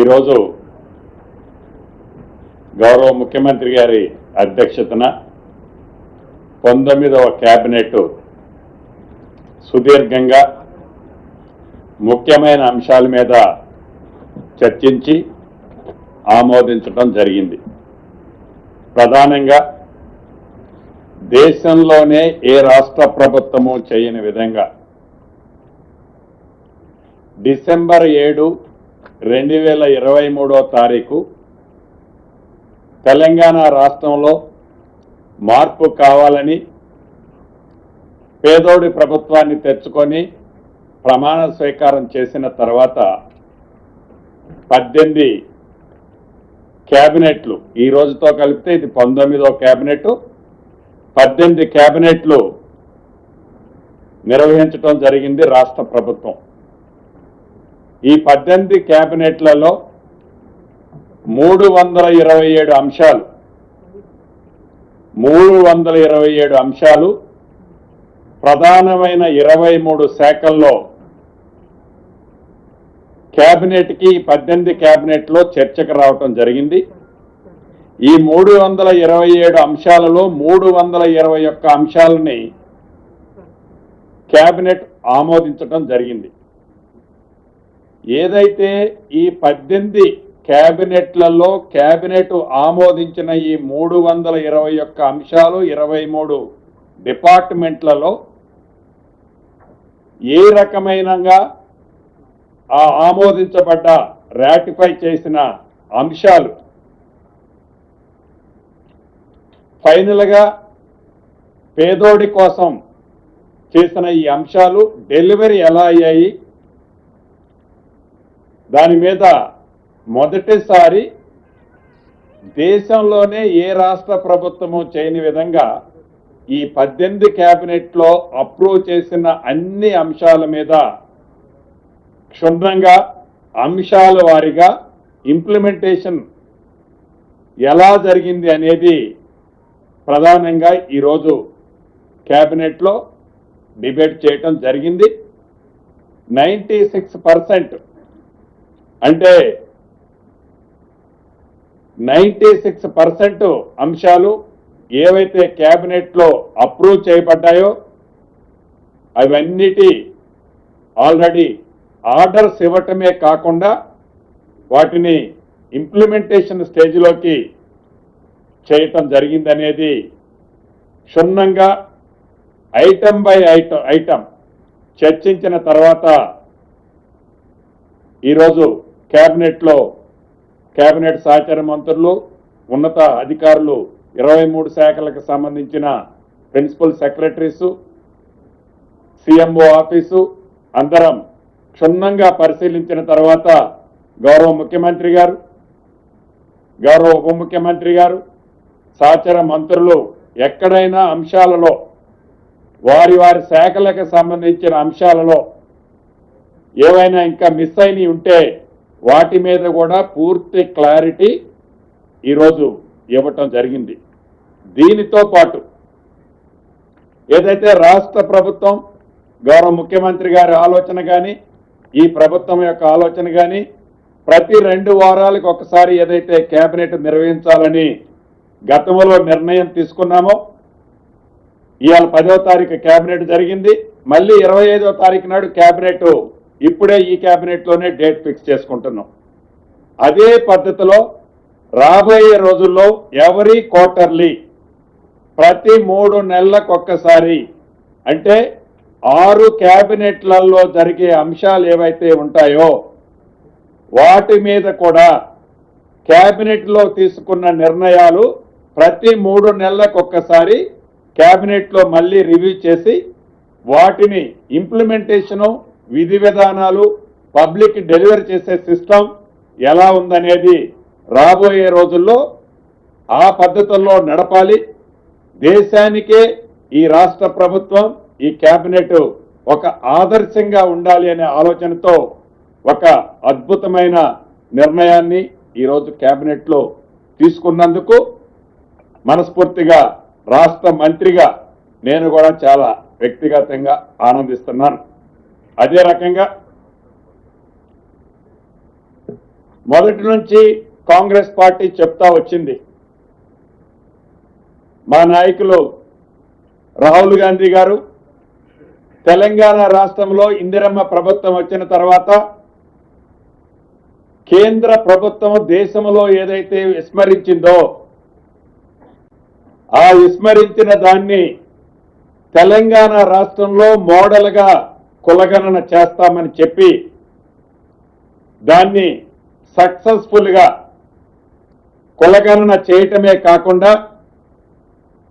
ఈరోజు గౌరవ ముఖ్యమంత్రి గారి అధ్యక్షతన 19వ కేబినెట్ సుదీర్ఘంగా ముఖ్యమైన అంశాల మీద చర్చించి ఆమోదించడం జరిగింది. ప్రధానంగా దేశంలోనే ఏ రాష్ట్ర ప్రభుత్వము చేయని విధంగా డిసెంబర్ 7, 2023వ తారీఖు తెలంగాణ రాష్ట్రంలో మార్పు కావాలని పేదోడి ప్రభుత్వాన్ని తెచ్చుకొని ప్రమాణ స్వీకారం చేసిన తర్వాత 18 కేబినెట్లు, ఈ రోజుతో కలిపితే ఇది 19వ కేబినెట్, 18 కేబినెట్లు నిర్వహించడం జరిగింది రాష్ట్ర ప్రభుత్వం. ఈ 18 కేబినెట్లలో 327 అంశాలు 327 అంశాలు ప్రధానమైన 23 శాఖల్లో కేబినెట్కి 18 కేబినెట్లో చర్చకు రావటం జరిగింది. ఈ 327 అంశాలలో 321 అంశాలని కేబినెట్ ఆమోదించడం జరిగింది. ఏదైతే ఈ 18 కేబినెట్లలో కేబినెట్ ఆమోదించిన ఈ 321 అంశాలు 23 డిపార్ట్మెంట్లలో ఏ రకమైనగా ఆ ఆమోదించబడ్డ రాటిఫై చేసిన అంశాలు ఫైనల్గా పేదోడి కోసం చేసిన ఈ అంశాలు డెలివరీ ఎలా అయ్యాయి, దాని మీద మొదటిసారి దేశంలోనే ఏ రాష్ట్ర ప్రభుత్వము చేయని విధంగా ఈ 18 కేబినెట్లో అప్రూవ్ చేసిన అన్ని అంశాల మీద క్షుణ్ణంగా అంశాల వారీగా ఇంప్లిమెంటేషన్ ఎలా జరిగింది అనేది ప్రధానంగా ఈరోజు కేబినెట్లో డిబేట్ చేయటం జరిగింది. 96% అంటే 96% అంశాలు ఏవైతే కేబినెట్లో అప్రూవ్ చేయబడ్డాయో అవన్నిటి ఆల్రెడీ ఆర్డర్స్ ఇవ్వటమే కాకుండా వాటిని ఇంప్లిమెంటేషన్ స్టేజ్లోకి చేయటం జరిగిందనేది క్షుణ్ణంగా ఐటమ్ బై ఐటమ్ చర్చించిన తర్వాత ఈరోజు కేబినెట్ సహచార మంత్రులు, ఉన్నత అధికారులు, 23 శాఖలకు సంబంధించిన ప్రిన్సిపల్ సెక్రటరీసు, సిఎంఓ ఆఫీసు అందరం క్షుణ్ణంగా పరిశీలించిన తర్వాత గౌరవ ముఖ్యమంత్రి గారు, గౌరవ ఉప ముఖ్యమంత్రి గారు, సహచర మంత్రులు ఎక్కడైనా అంశాలలో వారి శాఖలకు సంబంధించిన అంశాలలో ఏవైనా ఇంకా మిస్ అయినవి ఉంటే వాటి మీద కూడా పూర్తి క్లారిటీ ఈరోజు ఇవ్వటం జరిగింది. దీనితో పాటు ఏదైతే రాష్ట్ర ప్రభుత్వం గౌరవ ముఖ్యమంత్రి గారి ఆలోచన కానీ ఈ ప్రభుత్వం యొక్క ఆలోచన కానీ ప్రతి 2 వారాలకు ఒకసారి ఏదైతే కేబినెట్ నిర్వహించాలని గతంలో నిర్ణయం తీసుకున్నామో, ఇవాళ 10వ తారీఖు కేబినెట్ జరిగింది. మళ్ళీ 25వ తారీఖు నాడు కేబినెట్, ఇప్పుడే ఈ కేబినెట్లోనే డేట్ ఫిక్స్ చేసుకుంటున్నాం. అదే పద్ధతిలో రాబోయే రోజుల్లో ఎవరీ క్వార్టర్లీ ప్రతి 3 నెలలకు ఒక్కసారి అంటే 6 కేబినెట్లలో జరిగే అంశాలు ఏవైతే ఉంటాయో వాటి మీద కూడా కేబినెట్లో తీసుకున్న నిర్ణయాలు ప్రతి 3 నెలలకు ఒక్కసారి కేబినెట్లో మళ్ళీ రివ్యూ చేసి వాటిని ఇంప్లిమెంటేషను, విధి విధానాలు, పబ్లిక్ డెలివరీ చేసే సిస్టమ్ ఎలా ఉందనేది రాబోయే రోజుల్లో ఆ పద్ధతుల్లో నడపాలి. దేశానికే ఈ రాష్ట్ర ప్రభుత్వం, ఈ కేబినెట్ ఒక ఆదర్శంగా ఉండాలి అనే ఆలోచనతో ఒక అద్భుతమైన నిర్ణయాన్ని ఈరోజు కేబినెట్లో తీసుకున్నందుకు మనస్ఫూర్తిగా రాష్ట్ర మంత్రిగా నేను కూడా చాలా వ్యక్తిగతంగా ఆనందిస్తున్నాను. అదే రకంగా మొదటి నుంచి కాంగ్రెస్ పార్టీ చెప్తా వచ్చింది. మా నాయకులు రాహుల్ గాంధీ గారు తెలంగాణ రాష్ట్రంలో ఇందిరమ్మ ప్రభుత్వం వచ్చిన తర్వాత కేంద్ర ప్రభుత్వం దేశంలో ఏదైతే విస్మరించిందో ఆ విస్మరించిన దాన్ని తెలంగాణ రాష్ట్రంలో మోడల్గా కులగణన చేస్తామని చెప్పి దాన్ని సక్సెస్ఫుల్గా కులగణన చేయటమే కాకుండా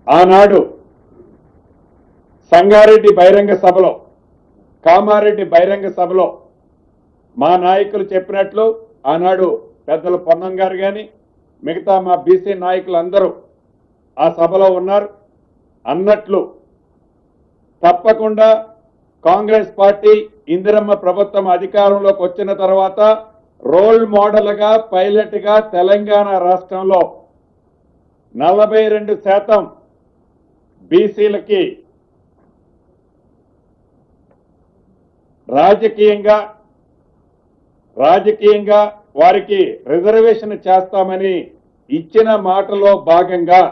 ఆనాడు సంగారెడ్డి బహిరంగ సభలో, కామారెడ్డి బహిరంగ సభలో మా నాయకులు చెప్పినట్లు ఆనాడు పెద్దలు పొన్నం గారు కానీ మిగతా మా బీసీ నాయకులందరూ ఆ సభలో ఉన్నారు. అన్నట్లు తప్పకుండా కాంగ్రెస్ పార్టీ ఇందిరమ్మ ప్రభుత్వం అధికారంలోకి వచ్చిన తర్వాత రోల్ మోడల్గా పైలట్గా తెలంగాణ రాష్ట్రంలో 42% బీసీలకి రాజకీయంగా వారికి రిజర్వేషన్ చేస్తామని ఇచ్చిన మాటలో భాగంగా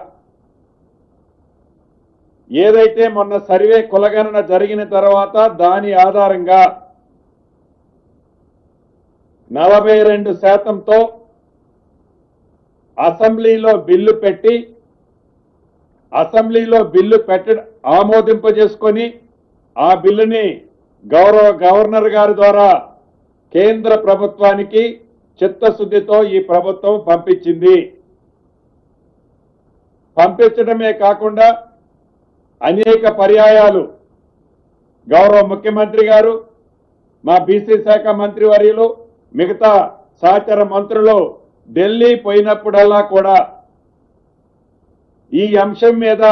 ఏదైతే మొన్న సర్వే కులగణన జరిగిన తర్వాత దాని ఆధారంగా 42%తో అసెంబ్లీలో బిల్లు పెట్టి ఆమోదింపజేసుకొని ఆ బిల్లుని గవర్నర్ గారి ద్వారా కేంద్ర ప్రభుత్వానికి చిత్తశుద్ధితో ఈ ప్రభుత్వం పంపించింది. పంపించడమే కాకుండా అనేక పర్యాయాలు గౌరవ ముఖ్యమంత్రి గారు, మా బీసీ శాఖ మంత్రి వర్యులు, మిగతా సహచర మంత్రులు ఢిల్లీ పోయినప్పుడల్లా కూడా ఈ అంశం మీద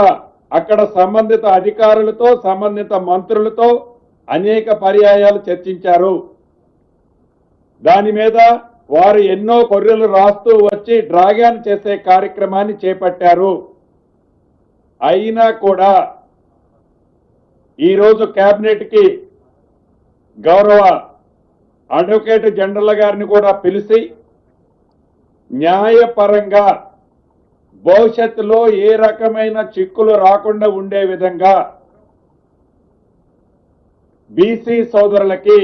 అక్కడ సంబంధిత అధికారులతో, సంబంధిత మంత్రులతో అనేక పర్యాయాలు చర్చించారు. దాని మీద వారు ఎన్నో కొర్రెలు రాస్తూ వచ్చి డ్రాగన్ చేసే కార్యక్రమాన్ని చేపట్టారు. అయినా కూడా ఈరోజు కేబినెట్కి గౌరవ అడ్వకేట్ జనరల్ గారిని కూడా పిలిచి న్యాయపరంగా భవిష్యత్తులో ఏ రకమైన చిక్కులు రాకుండా ఉండే విధంగా బీసీ సోదరులకి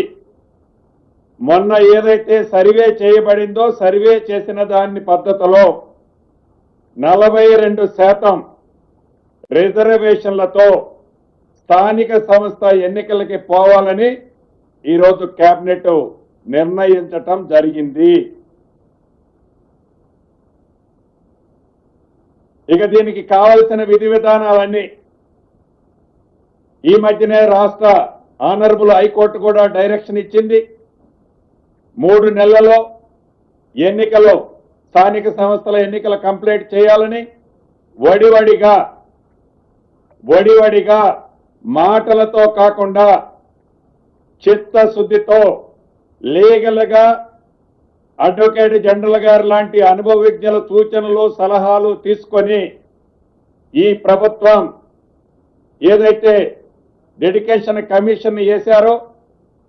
మొన్న ఏదైతే సర్వే చేయబడిందో సర్వే చేసిన దాని పద్ధతిలో 42% రిజర్వేషన్లతో స్థానిక సంస్థ ఎన్నికలకి పోవాలని ఈరోజు కేబినెట్ నిర్ణయించటం జరిగింది. ఇక దీనికి కావలసిన విధి విధానాలన్నీ ఈ మధ్యనే రాష్ట్ర ఆనరబుల్ హైకోర్టు కూడా డైరెక్షన్ ఇచ్చింది. 3 నెలల్లో ఎన్నికలు, స్థానిక సంస్థల ఎన్నికలు కంప్లీట్ చేయాలని వడివడిగా మాటలతో కాకుండా చిత్తశుద్ధితో లీగల్గా అడ్వకేట్ జనరల్ గారు లాంటి అనుభవజ్ఞుల సూచనలు, సలహాలు తీసుకొని ఈ ప్రభుత్వం ఏదైతే డెడికేషన్ కమిషన్ వేశారో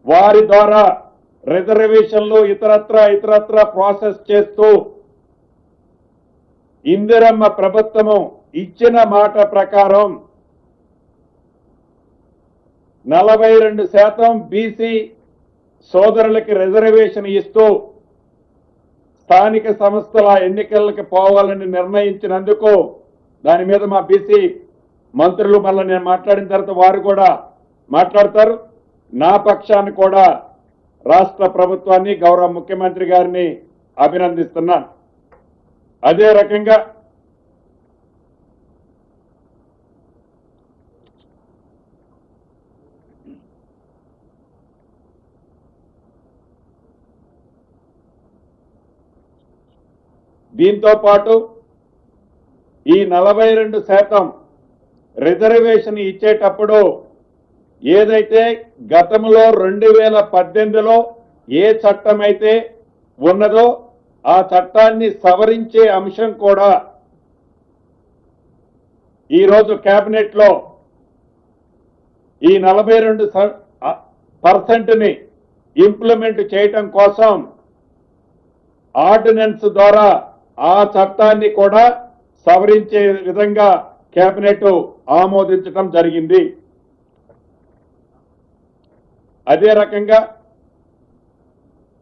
వారి ద్వారా రిజర్వేషన్లు ఇతరత్ర ప్రాసెస్ చేస్తూ ఇందిరమ్మ ప్రభుత్వము ఇచ్చిన మాట ప్రకారం 42% బీసీ సోదరులకి రిజర్వేషన్ ఇస్తూ స్థానిక సంస్థల ఎన్నికలకు పోవాలని నిర్ణయించినందుకు దాని మీద మా బీసీ మంత్రులు మళ్ళీ నేను మాట్లాడిన తర్వాత వారు కూడా మాట్లాడతారు. నా పక్షాన్ని కూడా రాష్ట్ర ప్రభుత్వాన్ని, గౌరవ ముఖ్యమంత్రి గారిని అభినందిస్తున్నాను. అదే రకంగా దీంతో పాటు ఈ 42% రిజర్వేషన్ ఇచ్చేటప్పుడు ఏదైతే గతంలో 2018లో ఏ చట్టం అయితే ఉన్నదో ఆ చట్టాన్ని సవరించే అంశం కూడా ఈరోజు కేబినెట్లో ఈ 42%ని ఇంప్లిమెంట్ చేయటం కోసం ఆర్డినెన్స్ ద్వారా ఆ చట్టాన్ని కూడా సవరించే విధంగా కేబినెట్ ఆమోదించడం జరిగింది. అదే రకంగా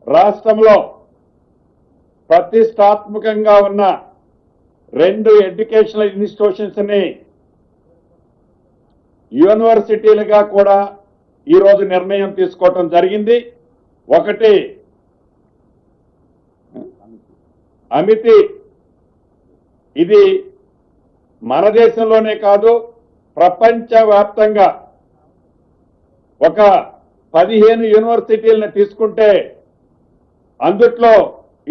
రాష్ట్రంలో ప్రతిష్టాత్మకంగా ఉన్న 2 ఎడ్యుకేషనల్ ఇన్స్టిట్యూషన్స్ ని యూనివర్సిటీలుగా కూడా ఈరోజు నిర్ణయం తీసుకోవటం జరిగింది. ఒకటి అమితి, ఇది మన దేశంలోనే కాదు ప్రపంచవ్యాప్తంగా ఒక 15 యూనివర్సిటీలను తీసుకుంటే అందుట్లో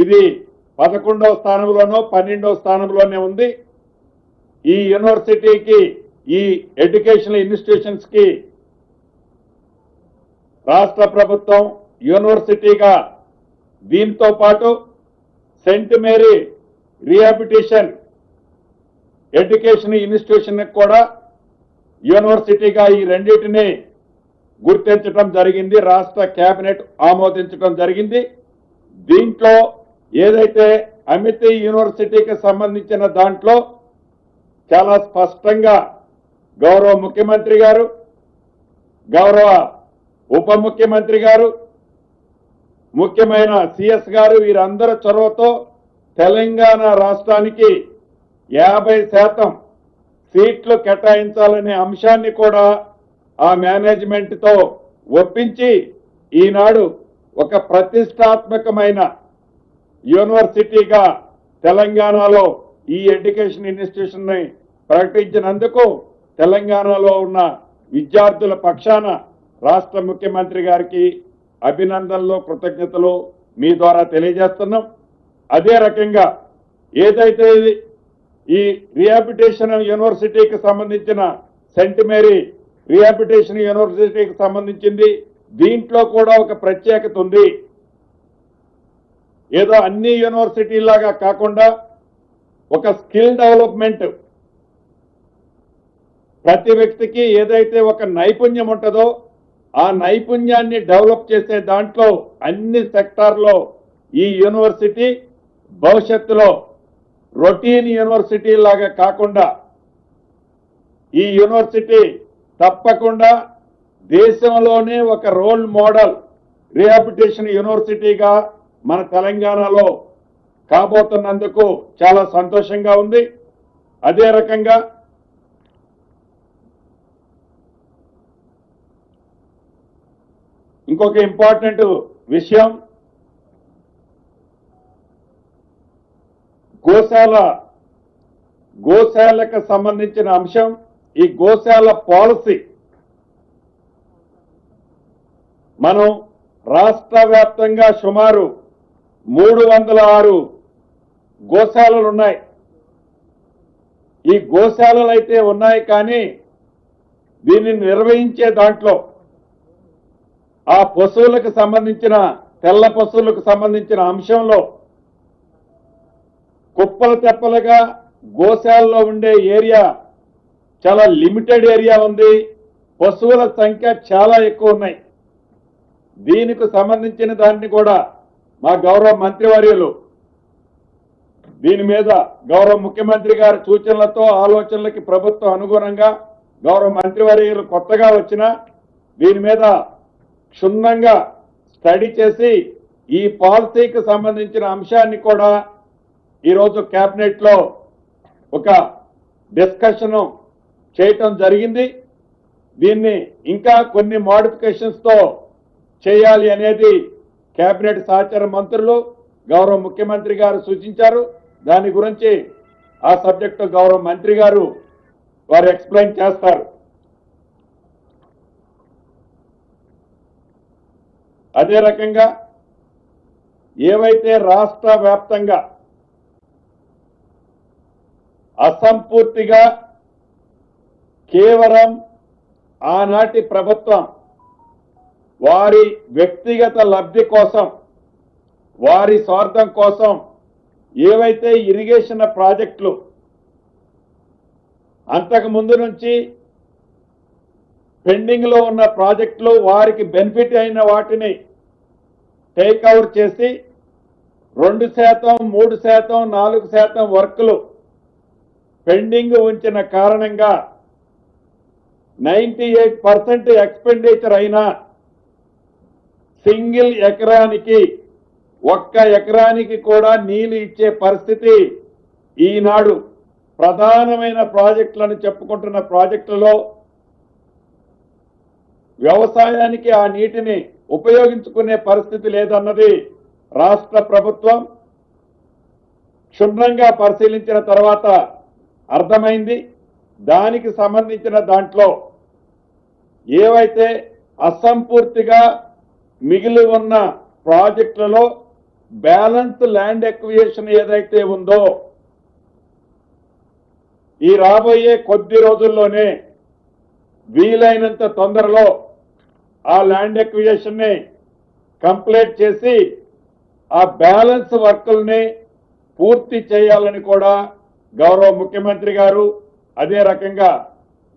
ఇది 11వ స్థానంలోనో 12వ స్థానంలోనే ఉంది. ఈ యూనివర్సిటీకి, ఈ ఎడ్యుకేషనల్ ఇన్స్టిట్యూషన్స్ కి రాష్ట్ర ప్రభుత్వం యూనివర్సిటీగా, దీంతో పాటు saint Mary rehabilitation education institution కూడా యూనివర్సిటీగా ఈ రెండింటిని గుర్తించడం జరిగింది. రాష్ట్ర కేబినెట్ ఆమోదించడం జరిగింది. దీంట్లో ఏదైతే అమితి యూనివర్సిటీకి సంబంధించిన దాంట్లో చాలా స్పష్టంగా గౌరవ ముఖ్యమంత్రి గారు, గౌరవ ఉప ముఖ్యమంత్రి గారు, ముఖ్యమైన సిఎస్ గారు వీరందరి చొరవతో తెలంగాణ రాష్ట్రానికి 50% సీట్లు కేటాయించాలనే అంశాన్ని కూడా ఆ మేనేజ్మెంట్ తో ఒప్పించి ఈనాడు ఒక ప్రతిష్టాత్మకమైన యూనివర్సిటీగా తెలంగాణలో ఈ ఎడ్యుకేషన్ ఇన్స్టిట్యూషన్ ని ప్రకటించినందుకు తెలంగాణలో ఉన్న విద్యార్థుల పక్షాన రాష్ట్ర ముఖ్యమంత్రి గారికి అభినందనలు, కృతజ్ఞతలు మీ ద్వారా తెలియజేస్తున్నాం. అదే రకంగా ఏదైతే ఈ రీహాబిలిటేషన్ యూనివర్సిటీకి సంబంధించిన సెయింట్ మేరీ రీహాబిలిటేషన్ యూనివర్సిటీకి సంబంధించింది, దీంట్లో కూడా ఒక ప్రత్యేకత ఉంది. ఏదో అన్ని యూనివర్సిటీలాగా కాకుండా ఒక స్కిల్ డెవలప్మెంట్, ప్రతి వ్యక్తికి ఏదైతే ఒక నైపుణ్యం ఉంటుందో ఆ నైపుణ్యాన్ని డెవలప్ చేసే దాంట్లో అన్ని సెక్టార్లో ఈ యూనివర్సిటీ భవిష్యత్తులో రొటీన్ యూనివర్సిటీ లాగా కాకుండా ఈ యూనివర్సిటీ తప్పకుండా దేశంలోనే ఒక రోల్ మోడల్ రీహాబిలిటేషన్ యూనివర్సిటీగా మన తెలంగాణలో కాబోతున్నందుకు చాలా సంతోషంగా ఉంది. అదే రకంగా ఇంకొక ఇంపార్టెంట్ విషయం, గోశాలకు సంబంధించిన అంశం. ఈ గోశాల పాలసీ మనం రాష్ట్ర వ్యాప్తంగా సుమారు 306 గోశాలలు ఉన్నాయి. ఈ గోశాలలు అయితే ఉన్నాయి, కానీ దీన్ని నిర్వహించే దాంట్లో ఆ పశువులకు సంబంధించిన, తెల్ల పశువులకు సంబంధించిన అంశంలో కుప్పలు తెప్పలుగా గోశాలలో ఉండే ఏరియా చాలా లిమిటెడ్ ఏరియా ఉంది. పశువుల సంఖ్య చాలా ఎక్కువ ఉన్నాయి. దీనికి సంబంధించిన దాన్ని కూడా మా గౌరవ మంత్రివర్యులు దీని మీద గౌరవ ముఖ్యమంత్రి గారి సూచనలతో, ఆలోచనలకి ప్రభుత్వం అనుగుణంగా గౌరవ మంత్రివర్యులు కొత్తగా వచ్చిన దీని మీద క్షుణ్ణంగా స్టడీ చేసి ఈ పాలసీకి సంబంధించిన అంశాన్ని కూడా ఈరోజు కేబినెట్ లో ఒక డిస్కషన్ చేయటం జరిగింది. దీన్ని ఇంకా కొన్ని మోడిఫికేషన్స్ తో చేయాలి అనేది కేబినెట్ సహచర మంత్రులు, గౌరవ ముఖ్యమంత్రి గారు సూచించారు. దాని గురించి ఆ సబ్జెక్టు గౌరవ మంత్రి గారు వారు ఎక్స్ప్లెయిన్ చేస్తారు. అదే రకంగా ఏవైతే రాష్ట్ర వ్యాప్తంగా అసంపూర్తిగా కేవలం ఆనాటి ప్రభుత్వం వారి వ్యక్తిగత లబ్ధి కోసం, వారి స్వార్థం కోసం ఏవైతే ఇరిగేషన్ ప్రాజెక్టులు అంతకు ముందు నుంచి పెండింగ్ లో ఉన్న ప్రాజెక్టులు వారికి బెనిఫిట్ అయిన వాటిని టేక్ అవుట్ చేసి 2%, 3%, 4% వర్కులు పెండింగ్ ఉంచిన కారణంగా 98% ఎక్స్పెండిచర్ అయినా సింగిల్ ఎకరానికి ఒక్క ఎకరానికి కూడా నీళ్లు ఇచ్చే పరిస్థితి ఈనాడు ప్రధానమైన ప్రాజెక్టులను చెప్పుకుంటున్న ప్రాజెక్టులలో వ్యవసాయానికి ఆ నీటిని ఉపయోగించుకునే పరిస్థితి లేదన్నది రాష్ట్ర ప్రభుత్వం క్షుణ్ణంగా పరిశీలించిన తర్వాత అర్థమైంది. దానికి సంబంధించిన దాంట్లో ఏవైతే అసంపూర్తిగా మిగిలి ఉన్న ప్రాజెక్టులలో బ్యాలెన్స్ ల్యాండ్ ఎక్విజిషన్ ఏదైతే ఉందో ఈ రాబోయే కొద్ది రోజుల్లోనే వీలైనంత తొందరలో ఆ ల్యాండ్ ఎక్విజిషన్ ని కంప్లీట్ చేసి ఆ బ్యాలెన్స్ వర్కుల్ని పూర్తి చేయాలని కూడా గౌరవ ముఖ్యమంత్రి గారు, అదే రకంగా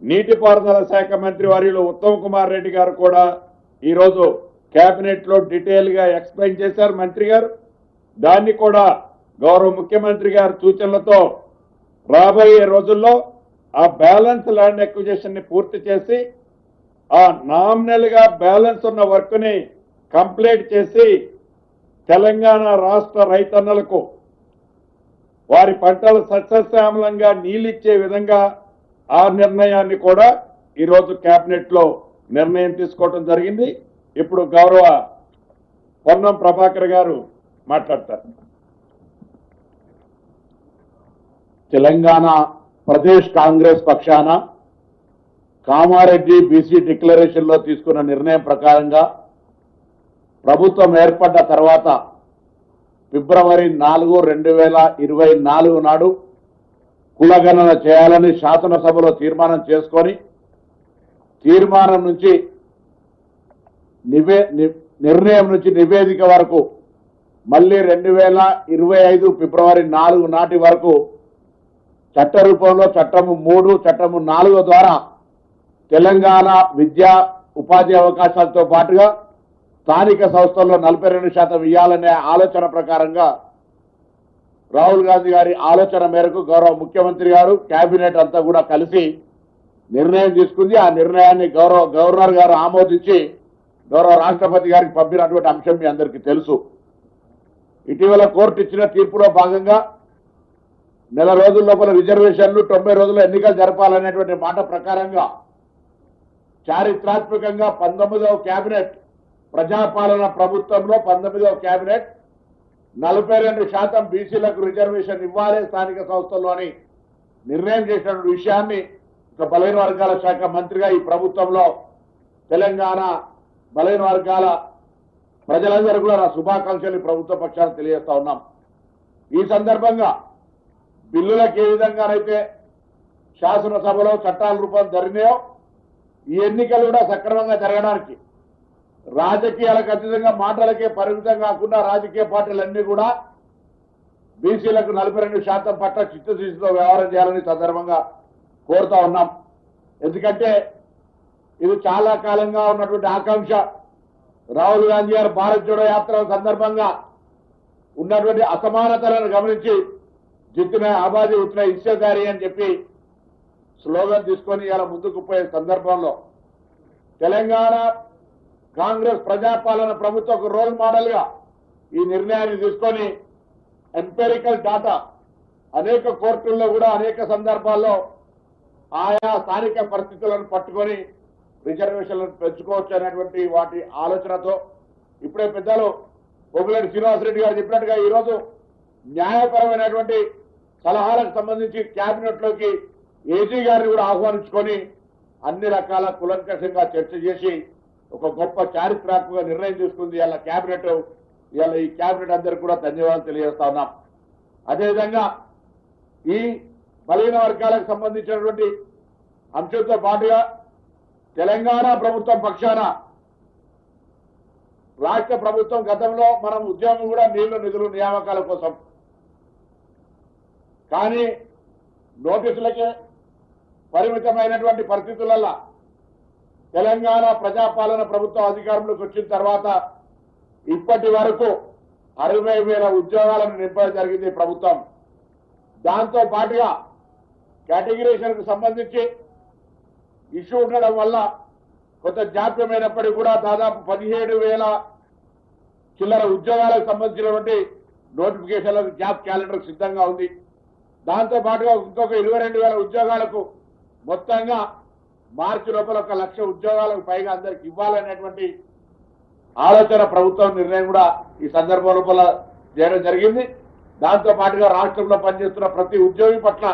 నీటిపారుదల శాఖ మంత్రి వర్యులు ఉత్తమ్ కుమార్ రెడ్డి గారు కూడా ఈరోజు కేబినెట్ లో డీటెయిల్ గా ఎక్స్ప్లెయిన్ చేశారు మంత్రి గారు. దాన్ని కూడా గౌరవ ముఖ్యమంత్రి గారి సూచనలతో రాబోయే రోజుల్లో ఆ బ్యాలెన్స్ ల్యాండ్ ఎక్విజిషన్ ని పూర్తి చేసి ఆ నామినల్ గా బ్యాలెన్స్ ఉన్న వర్క్ ని కంప్లీట్ చేసి తెలంగాణ రాష్ట్ర రైతన్నలకు వారి పంటలు సస్యశ్యామలంగా నీళ్ళిచ్చే విధంగా ఆ నిర్ణయాన్ని కూడా ఈరోజు కేబినెట్ లో నిర్ణయం తీసుకోవడం జరిగింది. ఇప్పుడు గౌరవ పొన్నం ప్రభాకర్ గారు మాట్లాడతారు. తెలంగాణ ప్రదేశ్ కాంగ్రెస్ పక్షాన కామారెడ్డి బీసీ డిక్లరేషన్ లో తీసుకున్న నిర్ణయం ప్రకారంగా ప్రభుత్వం ఏర్పడ్డ తర్వాత ఫిబ్రవరి 4, 2024 నాడు కులగణన చేయాలని శాసనసభలో తీర్మానం చేసుకొని తీర్మానం నుంచి నిర్ణయం నుంచి నివేదిక వరకు మళ్ళీ 2025 ఫిబ్రవరి 4 నాటి వరకు చట్ట రూపంలో చట్టము 3, చట్టము 4 ద్వారా తెలంగాణ విద్యా ఉపాధి అవకాశాలతో పాటుగా స్థానిక సంస్థల్లో 42% ఇవ్వాలనే ఆలోచన ప్రకారంగా రాహుల్ గాంధీ గారి ఆలోచన మేరకు గౌరవ ముఖ్యమంత్రి గారు కేబినెట్ అంతా కూడా కలిసి నిర్ణయం తీసుకుంది. ఆ నిర్ణయాన్ని గవర్నర్ గారు ఆమోదించి గౌరవ రాష్ట్రపతి గారికి పంపినటువంటి అంశం మీ అందరికీ తెలుసు. ఇటీవల కోర్టు ఇచ్చిన తీర్పులో భాగంగా నెల రోజుల లోపల రిజర్వేషన్లు 90 రోజుల్లో ఎన్నికలు జరపాలనేటువంటి మాట ప్రకారంగా చారిత్రాత్మకంగా 19వ కేబినెట్ ప్రజాపాలన ప్రభుత్వంలో 19వ కేబినెట్ 42% బీసీలకు రిజర్వేషన్ ఇవ్వాలి స్థానిక సంస్థల్లోని నిర్ణయం చేసిన విషయాన్ని ఒక బలహీన వర్గాల శాఖ మంత్రిగా ఈ ప్రభుత్వంలో తెలంగాణ బలహీన వర్గాల ప్రజలందరూ కూడా నా శుభాకాంక్షలు ప్రభుత్వ పక్షాన్ని తెలియజేస్తా ఉన్నాం. ఈ సందర్భంగా బిల్లులకు ఏ విధంగానైతే శాసనసభలో చట్టాల రూపం జరిగినాయో ఈ ఎన్నికలు కూడా సక్రమంగా జరగడానికి రాజకీయాలకు అతీతంగా మాటలకే పరిమితం కాకుండా రాజకీయ పార్టీలన్నీ కూడా బీసీలకు 42% పట్ల చిత్తశుద్ధితో వ్యవహారం చేయాలని సందర్భంగా కోరుతా ఉన్నాం. ఎందుకంటే ఇది చాలా కాలంగా ఉన్నటువంటి ఆకాంక్ష. రాహుల్ గాంధీ గారు భారత్ జోడో యాత్ర సందర్భంగా ఉన్నటువంటి అసమానతలను గమనించి జిత్తున ఆబాదీ ఉత్తున ఇచ్చేదారి అని చెప్పి స్లోగన్ తీసుకొని ఇలా ముందుకు పోయే సందర్భంలో తెలంగాణ కాంగ్రెస్ ప్రజాపాలన ప్రభుత్వ ఒక రోల్ మోడల్ గా ఈ నిర్ణయాన్ని తీసుకొని ఎంపెరికల్ డాటా అనేక కోర్టుల్లో కూడా అనేక సందర్భాల్లో ఆయా స్థానిక పరిస్థితులను పట్టుకొని రిజర్వేషన్లను పెంచుకోవచ్చు అనేటువంటి వాటి ఆలోచనతో ఇప్పుడే పెద్దలు పొంగులేటి శ్రీనివాసరెడ్డి గారు చెప్పినట్టుగా ఈరోజు న్యాయపరమైనటువంటి సలహాలకు సంబంధించి కేబినెట్ లోకి ఏజీ గారిని కూడా ఆహ్వానించుకొని అన్ని రకాల కులంకషంగా చర్చ చేసి ఒక గొప్ప చారిత్రాత్మక నిర్ణయం తీసుకుంది ఇవాళ కేబినెట్. ఇవాళ ఈ కేబినెట్ అందరికీ కూడా ధన్యవాదాలు తెలియజేస్తా ఉన్నాం. అదేవిధంగా ఈ బలహీన వర్గాలకు సంబంధించినటువంటి అంశంతో పాటుగా తెలంగాణ ప్రభుత్వం పక్షాన రాష్ట్ర ప్రభుత్వం గతంలో మనం ఉద్యమం కూడా నీళ్లు నిధులు నియామకాల కోసం కానీ నోటీసులకే పరిమితమైనటువంటి పరిస్థితులలో తెలంగాణ ప్రజాపాలన ప్రభుత్వం అధికారంలోకి వచ్చిన తర్వాత ఇప్పటి వరకు 60,000 ఉద్యోగాలను నింపడం జరిగింది ప్రభుత్వం. దాంతో పాటుగా కేటగిరీషన్ కు సంబంధించి ఇష్యూ ఉండడం వల్ల కొంత జాప్యమైనప్పటికీ కూడా దాదాపు 17,000 చిల్లర ఉద్యోగాలకు సంబంధించినటువంటి నోటిఫికేషన్లకు జాబ్ క్యాలెండర్ సిద్ధంగా ఉంది. దాంతో పాటుగా ఇంకొక 22,000 ఉద్యోగాలకు మొత్తంగా మార్చి లోపల 1,00,000 ఉద్యోగాలకు పైగా అందరికి ఇవ్వాలనేటువంటి ఆలోచన ప్రభుత్వం నిర్ణయం కూడా ఈ సందర్భం లోపల చేయడం జరిగింది. దాంతో పాటుగా రాష్ట్రంలో పనిచేస్తున్న ప్రతి ఉద్యోగి పట్ల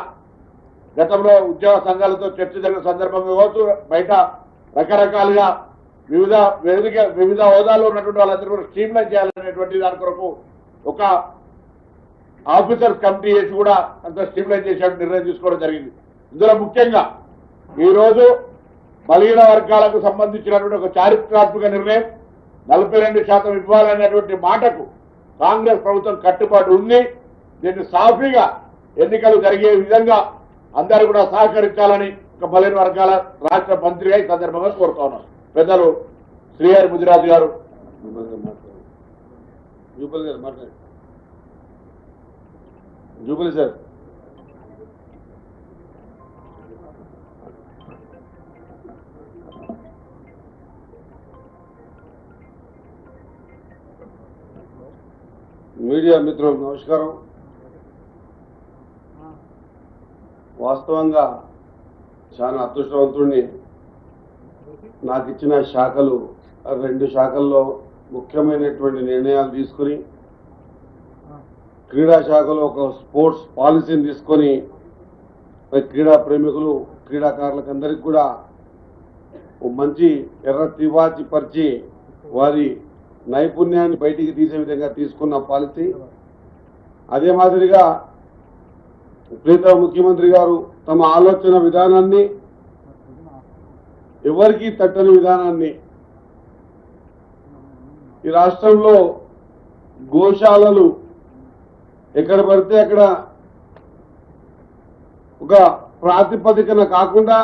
గతంలో ఉద్యోగ సంఘాలతో చర్చ జరిగిన సందర్భంగా కావచ్చు, బయట రకరకాలుగా వివిధ హోదాల్లో ఉన్నటువంటి వాళ్ళందరూ కూడా స్ట్రీమ్లైన్ చేయాలనేటువంటి దాని కొరకు ఒక ఆఫీసర్స్ కమిటీ వేసి కూడా అంత స్ట్రీమ్లైన్ చేసేటువంటి నిర్ణయం తీసుకోవడం జరిగింది. ఇందులో ముఖ్యంగా ఈరోజు బలహీన వర్గాలకు సంబంధించినటువంటి ఒక చారిత్రాత్మక నిర్ణయం 42% ఇవ్వాలనేటువంటి మాటకు కాంగ్రెస్ ప్రభుత్వం కట్టుబాటు ఉంది. దీన్ని సాఫీగా ఎన్నికలు జరిగే విధంగా అందరూ కూడా సహకరించాలని ఒక బలహీన వర్గాల రాష్ట్ర మంత్రిగా ఈ సందర్భంగా కోరుతా ఉన్నారు. పెద్దలు శ్రీహరి ముదిరాజు గారు. Jubilee sir. మీడియా మిత్రులకు నమస్కారం. వాస్తవంగా చాలా అదృష్టవంతుడిని. నాకు ఇచ్చిన శాఖలు 2 శాఖల్లో ముఖ్యమైనటువంటి నిర్ణయాలు తీసుకుని, క్రీడా శాఖలో ఒక స్పోర్ట్స్ పాలసీని తీసుకొని క్రీడా ప్రేమికులు క్రీడాకారులకు అందరికీ కూడా మంచి ఎర్ర తివాచి పరిచి వారి నైపుణ్యాన్ని బయటికి తీసే విధంగా తీసుకున్న పాలసీ. అదే మాదిరిగా ప్రీతమ ముఖ్యమంత్రి గారు తమ ఆలోచన విధానాన్ని, ఎవరికీ తట్టని విధానాన్ని, ఈ రాష్ట్రంలో గోశాలలు ఎక్కడ పడితే అక్కడ ఒక ప్రాతిపదికన కాకుండా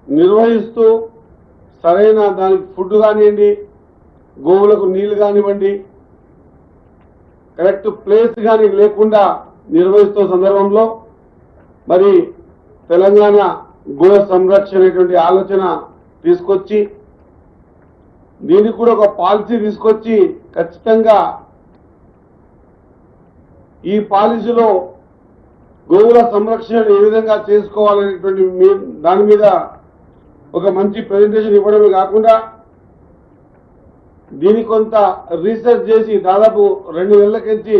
నిర్వహిస్తూ సరైన దానికి ఫుడ్ కానివ్వండి, గోవులకు నీళ్లు కానివ్వండి, కరెక్ట్ ప్లేస్ కానీ లేకుండా నిర్వహిస్తున్న సందర్భంలో మరి తెలంగాణ గో సంరక్షణ అనేటువంటి ఆలోచన తీసుకొచ్చి, దీనికి కూడా ఒక పాలసీ తీసుకొచ్చి ఖచ్చితంగా ఈ పాలసీలో గోవుల సంరక్షణ ఏ విధంగా చేసుకోవాలనేటువంటి దాని మీద ఒక మంచి ప్రెజెంటేషన్ ఇవ్వడమే కాకుండా దీని కొంత రీసెర్చ్ చేసి దాదాపు 2 నెలలకించి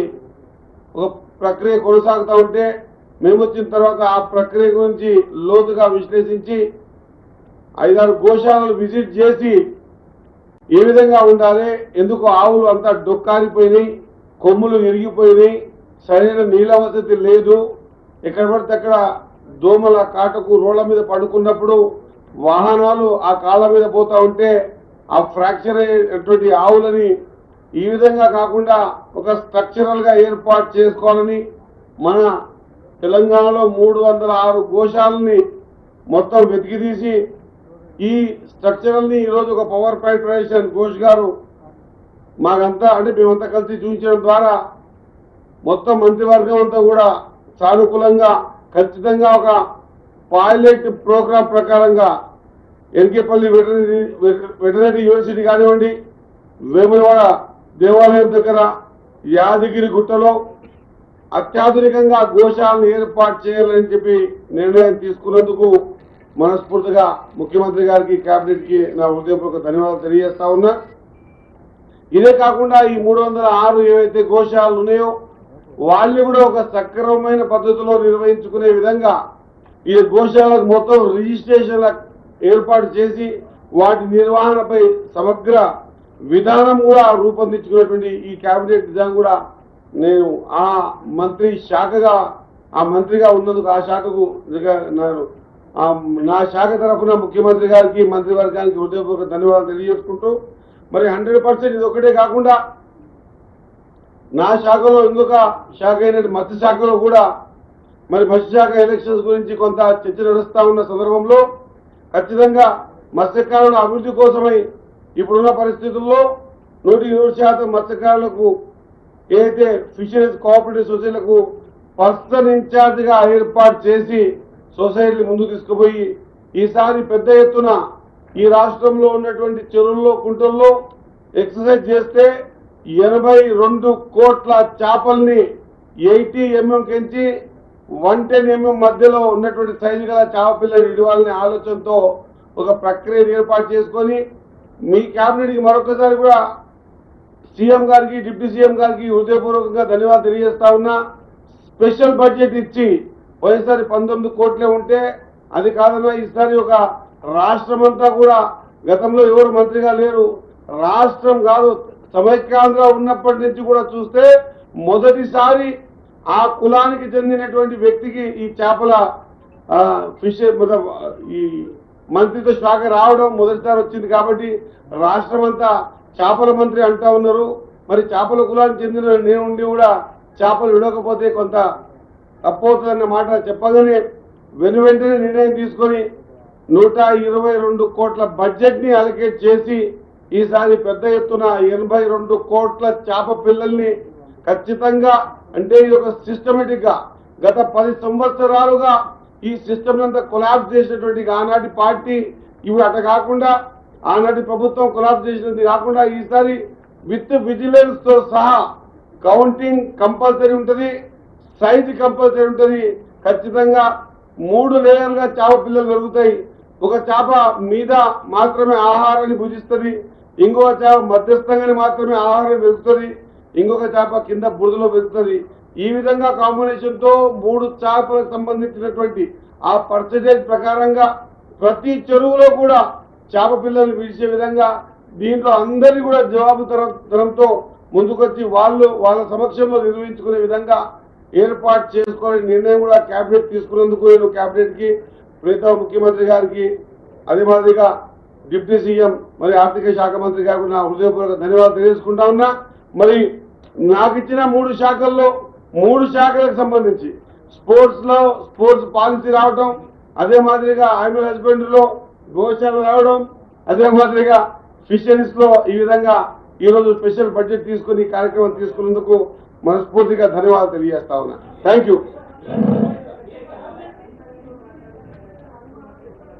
ఒక ప్రక్రియ కొనసాగుతూ ఉంటే మేము వచ్చిన తర్వాత ఆ ప్రక్రియ గురించి లోతుగా విశ్లేషించి 5-6 గోశాలను విజిట్ చేసి ఏ విధంగా ఉండాలి, ఎందుకు ఆవులు అంతా డొక్కారిపోయినాయి, కొమ్ములు విరిగిపోయినాయి, సరైన నీళ్ళ వసతి లేదు, ఎక్కడ పడితే అక్కడ దోమల కాటకు రోడ్ల మీద పడుకున్నప్పుడు వాహనాలు ఆ కాళ్ళ మీద పోతా ఉంటే ఆ ఫ్రాక్చర్ అయ్యేటువంటి ఆవులని ఈ విధంగా కాకుండా ఒక స్ట్రక్చరల్ గా ఏర్పాటు చేసుకోవాలని మన తెలంగాణలో 306 గోశాలని మొత్తం వెతికితీసి ఈ స్ట్రక్చరల్ ని ఈరోజు ఒక పవర్ పాయింట్ ప్రజెంటేషన్ ఘోష్ గారు మాకంతా అంటే మేమంతా కలిసి చూపించడం ద్వారా మొత్తం మంత్రివర్గం అంతా కూడా సానుకూలంగా ఖచ్చితంగా ఒక పైలట్ ప్రోగ్రాం ప్రకారంగా ఎన్కేపల్లి వెటర్నరీ యూనివర్సిటీ కానివ్వండి, వేములవాడ దేవాలయం దగ్గర యాదగిరి గుట్టలో అత్యాధునికంగా గోశాలను ఏర్పాటు చేయాలని చెప్పి నిర్ణయం తీసుకున్నందుకు మనస్ఫూర్తిగా ముఖ్యమంత్రి గారికి, కేబినెట్ కి నా హృదయపూర్వక ధన్యవాదాలు తెలియజేస్తా ఉన్నా. ఇదే కాకుండా ఈ 306 ఏవైతే గోశాలలు ఉన్నాయో వాళ్ళని కూడా ఒక సక్రమమైన పద్ధతిలో నిర్వహించుకునే విధంగా ఈ గోశాలకు మొత్తం రిజిస్ట్రేషన్ల ఏర్పాటు చేసి వాటి నిర్వహణపై సమగ్ర విధానం కూడా రూపొందించుకున్నటువంటి ఈ కేబినెట్ నిజాం కూడా నేను ఆ మంత్రి శాఖగా ఆ మంత్రిగా ఉన్నందుకు ఆ శాఖకు నా శాఖ తరఫున ముఖ్యమంత్రి గారికి, మంత్రివర్గానికి హృదయపూర్వక ధన్యవాదాలు తెలియజేసుకుంటూ మరి 100% ఇది ఒకటే కాకుండా నా శాఖలో ఇంకొక శాఖ అయిన మత్స్య శాఖలో కూడా మరి మత్స్యశాఖ ఎలక్షన్స్ గురించి కొంత చర్చ నడుస్తా ఉన్న సందర్భంలో ఖచ్చితంగా మత్స్యకారుల అభివృద్ధి కోసమై ఇప్పుడున్న పరిస్థితుల్లో 100% మత్స్యకారులకు ఏదైతే ఫిషరీస్ కోఆపరేటివ్ సొసైటీలకు పర్సన్ ఇన్ఛార్జ్ గా ఏర్పాటు చేసి సొసైటీని ముందుకు తీసుకుపోయి ఈసారి పెద్ద ఎత్తున ఈ రాష్ట్రంలో ఉన్నటువంటి చెరువుల్లో కుంటల్లో ఎక్సర్సైజ్ చేస్తే 82 కోట్ల చేపల్ని 80 mm కెంచి 110 mm మధ్యలో ఉన్నటువంటి సైజు గల చేప పిల్లలు ఇవ్వాలనే ఆలోచనతో ఒక ప్రక్రియ ఏర్పాటు చేసుకొని మీ కేబినెట్ కి మరొకసారి కూడా సీఎం గారికి డిప్యూటీ సీఎం గారికి హృదయపూర్వకంగా ధన్యవాదాలు తెలియజేస్తా ఉన్నా. స్పెషల్ బడ్జెట్ ఇచ్చి పోయినసారి 19 కోట్లే ఉంటే అది కాదన్నా ఈసారి ఒక రాష్ట్రం అంతా కూడా గతంలో ఎవరు మంత్రిగా లేరు, రాష్ట్రం కాదు సమైక్యాంధ్ర ఉన్నప్పటి నుంచి కూడా చూస్తే మొదటిసారి ఆ కులానికి చెందినటువంటి వ్యక్తికి ఈ చేపల ఫిష్ ఈ మంత్రితో శాఖ రావడం మొదటిసారి వచ్చింది. కాబట్టి రాష్ట్రం అంతా చేపల మంత్రి అంటా ఉన్నారు. మరి చేపల కులానికి చెందిన నేను ఉండి కూడా చేపలు విడవకపోతే కొంత తప్పవుతుందన్న మాట చెప్పగానే వెంటనే నిర్ణయం తీసుకొని 122 కోట్ల బడ్జెట్ ని అలకేట్ చేసి ఈసారి పెద్ద ఎత్తున 82 కోట్ల చేప పిల్లల్ని ఖచ్చితంగా అంటే ఇది ఒక సిస్టమేటిక్ గా గత 10 సంవత్సరాలుగా ఈ సిస్టమ్ అంతా కొలాప్స్ చేసినటువంటి ఆనాటి పార్టీ ఇవి అట కాకుండా ఆనాటి ప్రభుత్వం కొలాప్స్ చేసినది కాకుండా ఈసారి విత్ విజిలెన్స్ తో సహా కౌంటింగ్ కంపల్సరీ ఉంటుంది, సైజ్ కంపల్సరీ ఉంటుంది. ఖచ్చితంగా 3 లేయర్లుగా చేప పిల్లలు పెరుగుతాయి. ఒక చేప మీద మాత్రమే ఆహారాన్ని భుజిస్తుంది, ఇంకొక చేప మధ్యస్థంగానే మాత్రమే ఆహారం పెరుగుతుంది, ఇంకొక చేప కింద బురదలో పెరుగుతుంది. ఈ విధంగా కాంబినేషన్ తో 3 చేపలకు సంబంధించినటువంటి ఆ పర్సెంటేజ్ ప్రకారంగా ప్రతి చెరువులో కూడా చేప పిల్లల్ని పిలిచే విధంగా దీంట్లో అందరినీ కూడా జవాబుదారంతో ముందుకొచ్చి వాళ్ళ సమక్షంలో నిర్వహించుకునే విధంగా ఏర్పాటు చేసుకోవాలని నిర్ణయం కూడా కేబినెట్ తీసుకున్నందుకు నేను కేబినెట్ కి ప్రీతం ముఖ్యమంత్రి గారికి అదే మాదిరిగా డిప్యూటీ సీఎం మరి ఆర్థిక శాఖ మంత్రి గారికి నా హృదయపూర్వక ధన్యవాదాలు తెలియజేసుకుంటా ఉన్నా. మరి నాకు ఇచ్చిన 3 శాఖల్లో 3 శాఖలకు సంబంధించి స్పోర్ట్స్ పాలసీ రావడం, అదే మాదిరిగా యానిమల్ హస్బెండరీ లో గోశాల రావడం, అదే మాదిరిగా ఫిషరీస్ లో ఈ విధంగా ఈ రోజు స్పెషల్ బడ్జెట్ తీసుకుని ఈ కార్యక్రమం తీసుకున్నందుకు మనస్ఫూర్తిగా ధన్యవాదాలు తెలియజేస్తా ఉన్నా. Thank you.